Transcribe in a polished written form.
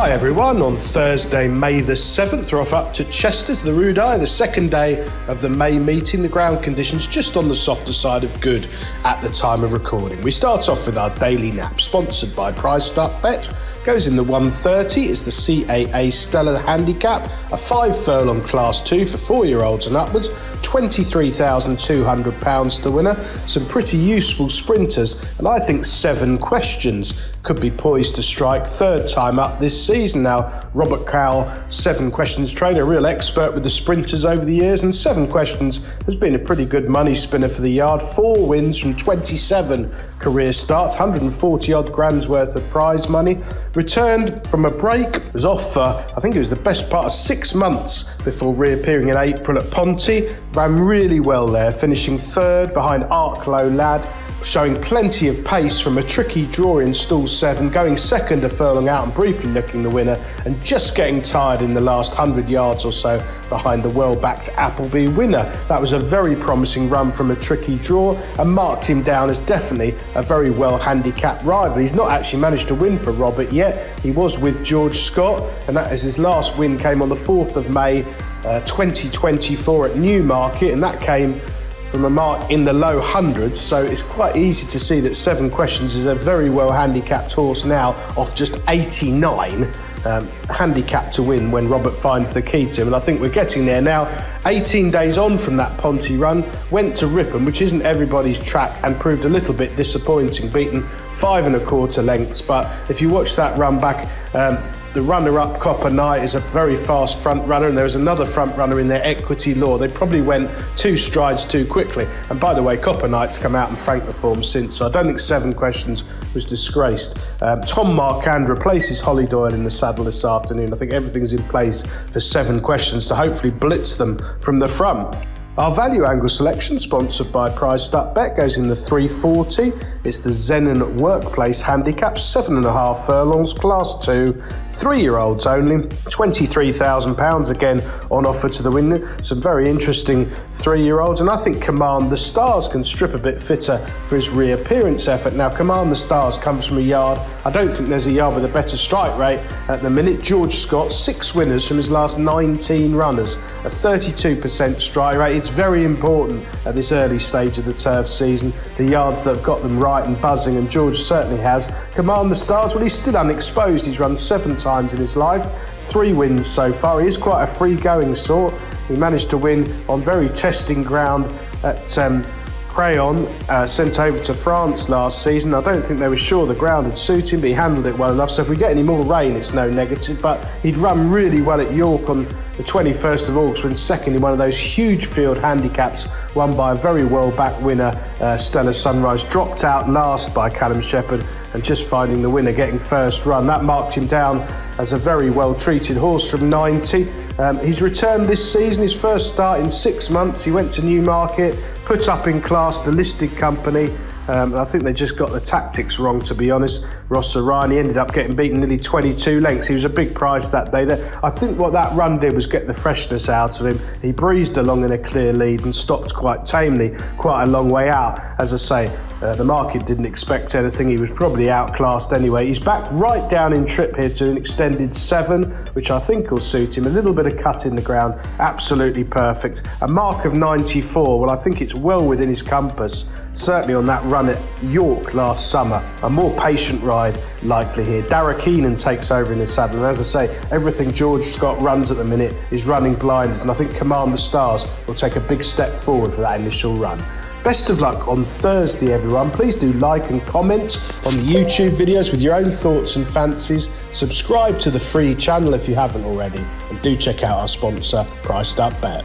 Hi everyone, on Thursday, May the 7th, we're off up to Chester to the Rudeye, the second day of the May meeting. The ground conditions just on the softer side of good at the time of recording. We start off with our daily nap, sponsored by PriceStartBet. Goes in the 130, it's the CAA Stella Handicap, a 5 furlong Class 2 for 4-year-olds and upwards, £23,200 the winner. Some pretty useful sprinters, and I think 7 questions could be poised to strike third time up this season. Now, Robert Cowell, 7 questions trainer, a real expert with the sprinters over the years, and 7 questions has been a pretty good money spinner for the yard. 4 wins from 27 career starts, 140 odd grand's worth of prize money. Returned from a break, was off for, I think it was the best part of 6 months before reappearing in April at Ponty. Ran really well there, finishing third behind Arklow Lad, showing plenty of pace from a tricky draw in stall 7, going second a furlong out and briefly looking the winner, and just getting tired in the last 100 yards or so behind the well-backed Appleby winner. That was a very promising run from a tricky draw and marked him down as definitely a very well-handicapped rival. He's not actually managed to win for Robert yet. He was with George Scott, and that is his last win came on the 4th of May 2024 at Newmarket, and that came from a mark in the low hundreds, so it's quite easy to see that 7 questions is a very well handicapped horse now, off just 89, handicapped to win when Robert finds the key to him, and I think we're getting there now. 18 days on from that Ponty run, went to Ripon, which isn't everybody's track, and proved a little bit disappointing, beaten 5 1/4 lengths, but if you watch that run back, the runner-up, Copper Knight, is a very fast front runner, and there was another front runner in there, Equity Law. They probably went 2 strides too quickly. And by the way, Copper Knight's come out and franked the form since, so I don't think 7 questions was disgraced. Tom Marquand replaces Holly Doyle in the saddle this afternoon. I think everything's in place for 7 questions to hopefully blitz them from the front. Our value angle selection, sponsored by PriceStartBet, goes in the 340. It's the Zenon Workplace Handicap, 7.5 furlongs, Class 2, 3-year-olds only, £23,000 again on offer to the winner. Some very interesting 3-year-olds, and I think Command the Stars can strip a bit fitter for his reappearance effort. Now, Command the Stars comes from a yard, I don't think there's a yard with a better strike rate at the minute. George Scott, 6 winners from his last 19 runners, a 32% strike rate. It's very important at this early stage of the turf season, the yards that have got them right and buzzing, and George certainly has. Command the Stars, well, he's still unexposed. He's run 7 times in his life, 3 wins so far. He is quite a free-going sort. He managed to win on very testing ground at Crayon, sent over to France last season. I don't think they were sure the ground would suit him, but he handled it well enough, so if we get any more rain, it's no negative. But he'd run really well at York on the 21st of August, when second in one of those huge field handicaps won by a very well-backed winner, Stella Sunrise. Dropped out last by Callum Shepherd, and just finding the winner, getting first run. That marked him down as a very well-treated horse from 90. He's returned this season, his first start in 6 months. He went to Newmarket, put up in class the listed company. I think they just got the tactics wrong, to be honest. Ross Orion, he ended up getting beaten nearly 22 lengths. He was a big price that day. I think what that run did was get the freshness out of him. He breezed along in a clear lead and stopped quite tamely, quite a long way out. As I say, the market didn't expect anything. He was probably outclassed anyway. He's back right down in trip here to an extended 7, which I think will suit him. A little bit of cut in the ground, absolutely perfect. A mark of 94, well, I think it's well within his compass, certainly on that run at York last summer. A more patient ride likely here. Dara Keenan takes over in the saddle, and as I say, everything George Scott runs at the minute is running blinders, and I think Command the Stars will take a big step forward for that initial run. Best of luck on Thursday, everyone. Please do like and comment on the YouTube videos with your own thoughts and fancies. Subscribe to the free channel if you haven't already, and do check out our sponsor, PriceStartBet.